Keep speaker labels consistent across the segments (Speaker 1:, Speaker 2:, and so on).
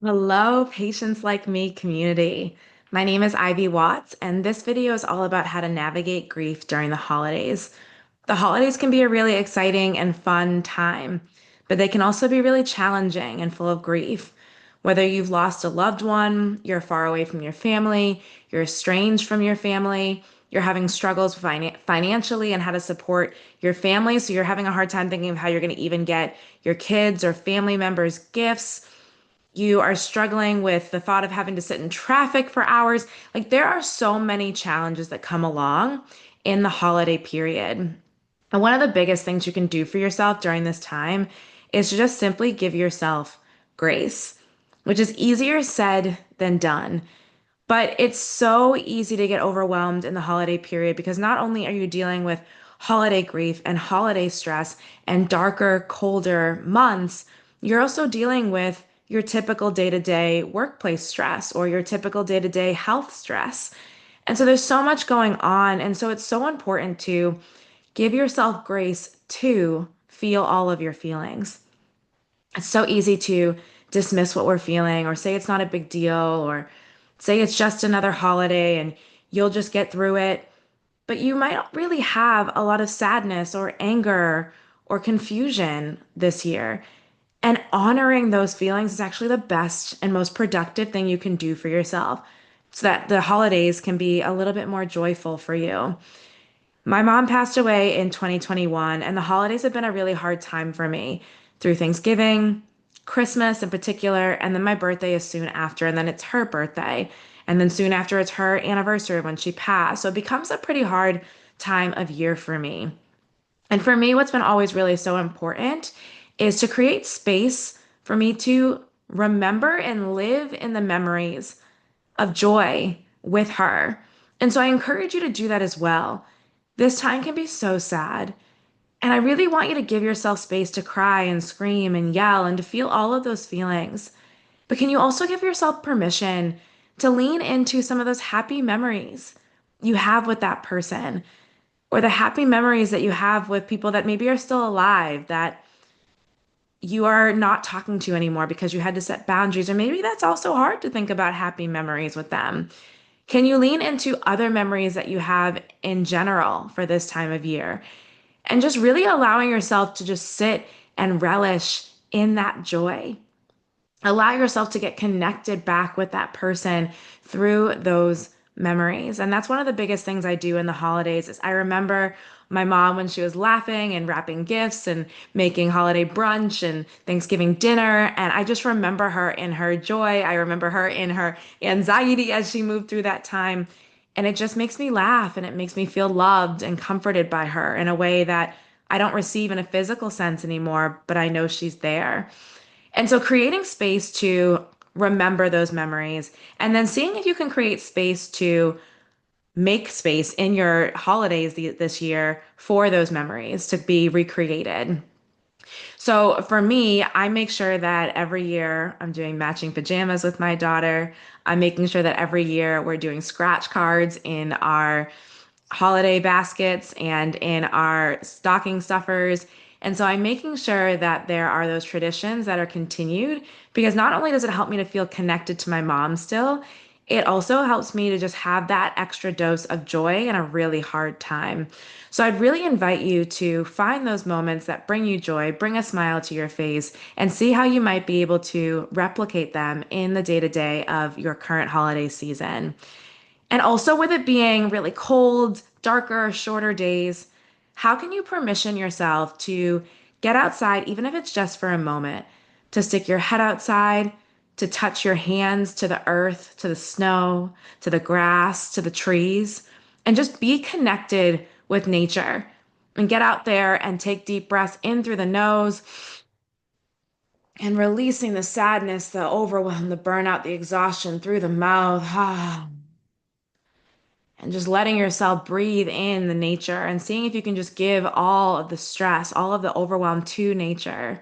Speaker 1: Hello, Patients Like Me community. My name is Ivy Watts, and this video is all about how to navigate grief during the holidays. The holidays can be a really exciting and fun time, but they can also be really challenging and full of grief. Whether you've lost a loved one, you're far away from your family, you're estranged from your family, you're having struggles financially and how to support your family, so you're having a hard time thinking of how you're going to even get your kids or family members gifts, you are struggling with the thought of having to sit in traffic for hours. Like, there are so many challenges that come along in the holiday period. And one of the biggest things you can do for yourself during this time is to just simply give yourself grace, which is easier said than done. But it's so easy to get overwhelmed in the holiday period because not only are you dealing with holiday grief and holiday stress and darker, colder months, you're also dealing with your typical day-to-day workplace stress or your typical day-to-day health stress. And so there's so much going on. And so it's so important to give yourself grace to feel all of your feelings. It's so easy to dismiss what we're feeling or say it's not a big deal or say it's just another holiday and you'll just get through it. But you might not really have a lot of sadness or anger or confusion this year. And honoring those feelings is actually the best and most productive thing you can do for yourself so that the holidays can be a little bit more joyful for you. My mom passed away in 2021, and the holidays have been a really hard time for me through Thanksgiving, Christmas in particular, and then my birthday is soon after, and then it's her birthday. And then soon after, it's her anniversary when she passed. So it becomes a pretty hard time of year for me. And for me, what's been always really so important is to create space for me to remember and live in the memories of joy with her. And so I encourage you to do that as well. This time can be so sad. And I really want you to give yourself space to cry and scream and yell and to feel all of those feelings. But can you also give yourself permission to lean into some of those happy memories you have with that person, or the happy memories that you have with people that maybe are still alive that you are not talking to anymore because you had to set boundaries, or maybe that's also hard to think about happy memories with them. Can you lean into other memories that you have in general for this time of year? And just really allowing yourself to just sit and relish in that joy. Allow yourself to get connected back with that person through those memories. And that's one of the biggest things I do in the holidays is I remember my mom when she was laughing and wrapping gifts and making holiday brunch and Thanksgiving dinner. And I just remember her in her joy. I remember her in her anxiety as she moved through that time. And it just makes me laugh and it makes me feel loved and comforted by her in a way that I don't receive in a physical sense anymore, but I know she's there. And so creating space to remember those memories and then seeing if you can create space to make space in your holidays this year for those memories to be recreated. So for me, I make sure that every year I'm doing matching pajamas with my daughter. I'm making sure that every year we're doing scratch cards in our holiday baskets and in our stocking stuffers. And so I'm making sure that there are those traditions that are continued because not only does it help me to feel connected to my mom still, it also helps me to just have that extra dose of joy in a really hard time. So I'd really invite you to find those moments that bring you joy, bring a smile to your face, and see how you might be able to replicate them in the day to day of your current holiday season. And also, with it being really cold, darker, shorter days, how can you permission yourself to get outside, even if it's just for a moment, to stick your head outside, to touch your hands to the earth, to the snow, to the grass, to the trees, and just be connected with nature and get out there and take deep breaths in through the nose and releasing the sadness, the overwhelm, the burnout, the exhaustion through the mouth. And just letting yourself breathe in the nature and seeing if you can just give all of the stress, all of the overwhelm to nature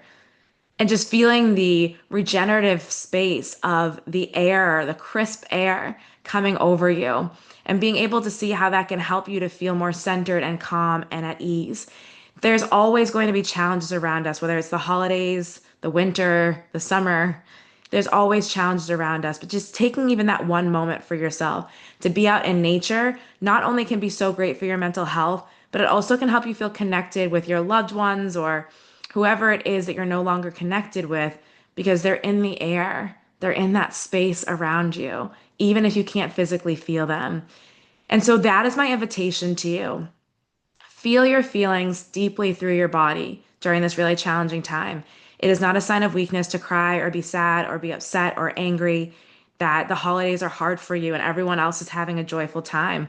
Speaker 1: and just feeling the regenerative space of the air, the crisp air coming over you and being able to see how that can help you to feel more centered and calm and at ease. There's always going to be challenges around us, whether it's the holidays, the winter, the summer. There's always challenges around us, but just taking even that one moment for yourself to be out in nature not only can be so great for your mental health, but it also can help you feel connected with your loved ones or whoever it is that you're no longer connected with because they're in the air. They're in that space around you, even if you can't physically feel them. And so that is my invitation to you. Feel your feelings deeply through your body during this really challenging time. It is not a sign of weakness to cry or be sad or be upset or angry that the holidays are hard for you and everyone else is having a joyful time.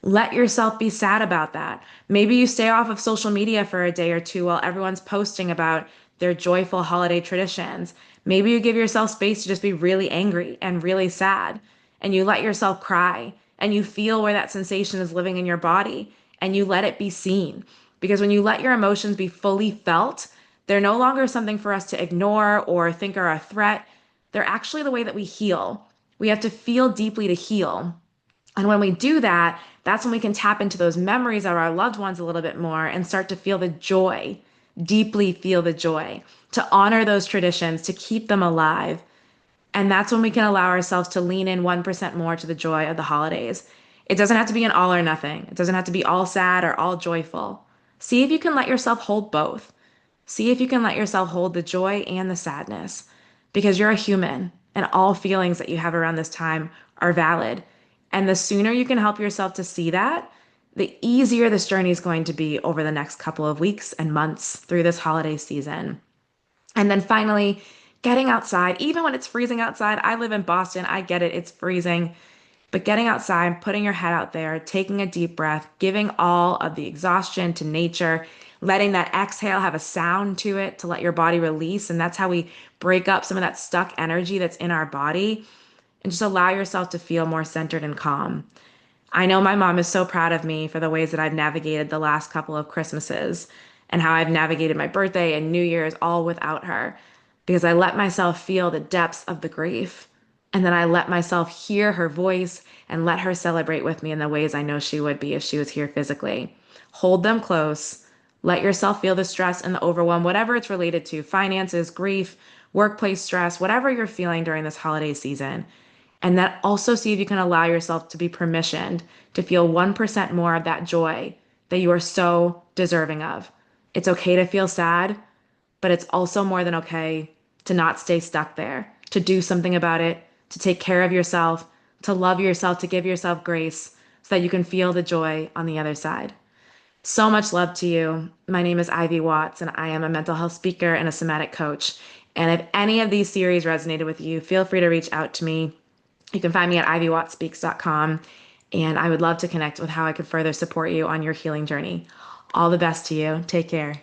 Speaker 1: Let yourself be sad about that. Maybe you stay off of social media for a day or two while everyone's posting about their joyful holiday traditions. Maybe you give yourself space to just be really angry and really sad, and you let yourself cry and you feel where that sensation is living in your body and you let it be seen. Because when you let your emotions be fully felt, they're no longer something for us to ignore or think are a threat. They're actually the way that we heal. We have to feel deeply to heal. And when we do that, that's when we can tap into those memories of our loved ones a little bit more and start to feel the joy, deeply feel the joy, to honor those traditions, to keep them alive. And that's when we can allow ourselves to lean in 1% more to the joy of the holidays. It doesn't have to be an all or nothing. It doesn't have to be all sad or all joyful. See if you can let yourself hold both. See if you can let yourself hold the joy and the sadness because you're a human and all feelings that you have around this time are valid. And the sooner you can help yourself to see that, the easier this journey is going to be over the next couple of weeks and months through this holiday season. And then finally, getting outside, even when it's freezing outside. I live in Boston. I get it. It's freezing. But getting outside, putting your head out there, taking a deep breath, giving all of the exhaustion to nature, letting that exhale have a sound to it to let your body release. And that's how we break up some of that stuck energy that's in our body and just allow yourself to feel more centered and calm. I know my mom is so proud of me for the ways that I've navigated the last couple of Christmases and how I've navigated my birthday and New Year's all without her because I let myself feel the depths of the grief. And then I let myself hear her voice and let her celebrate with me in the ways I know she would be if she was here physically. Hold them close. Let yourself feel the stress and the overwhelm, whatever it's related to, finances, grief, workplace stress, whatever you're feeling during this holiday season. And then also see if you can allow yourself to be permissioned to feel 1% more of that joy that you are so deserving of. It's okay to feel sad, but it's also more than okay to not stay stuck there, to do something about it, to take care of yourself, to love yourself, to give yourself grace so that you can feel the joy on the other side. So much love to you. My name is Ivy Watts, and I am a mental health speaker and a somatic coach. And if any of these series resonated with you, feel free to reach out to me. You can find me at ivywattspeaks.com, and I would love to connect with how I could further support you on your healing journey. All the best to you. Take care.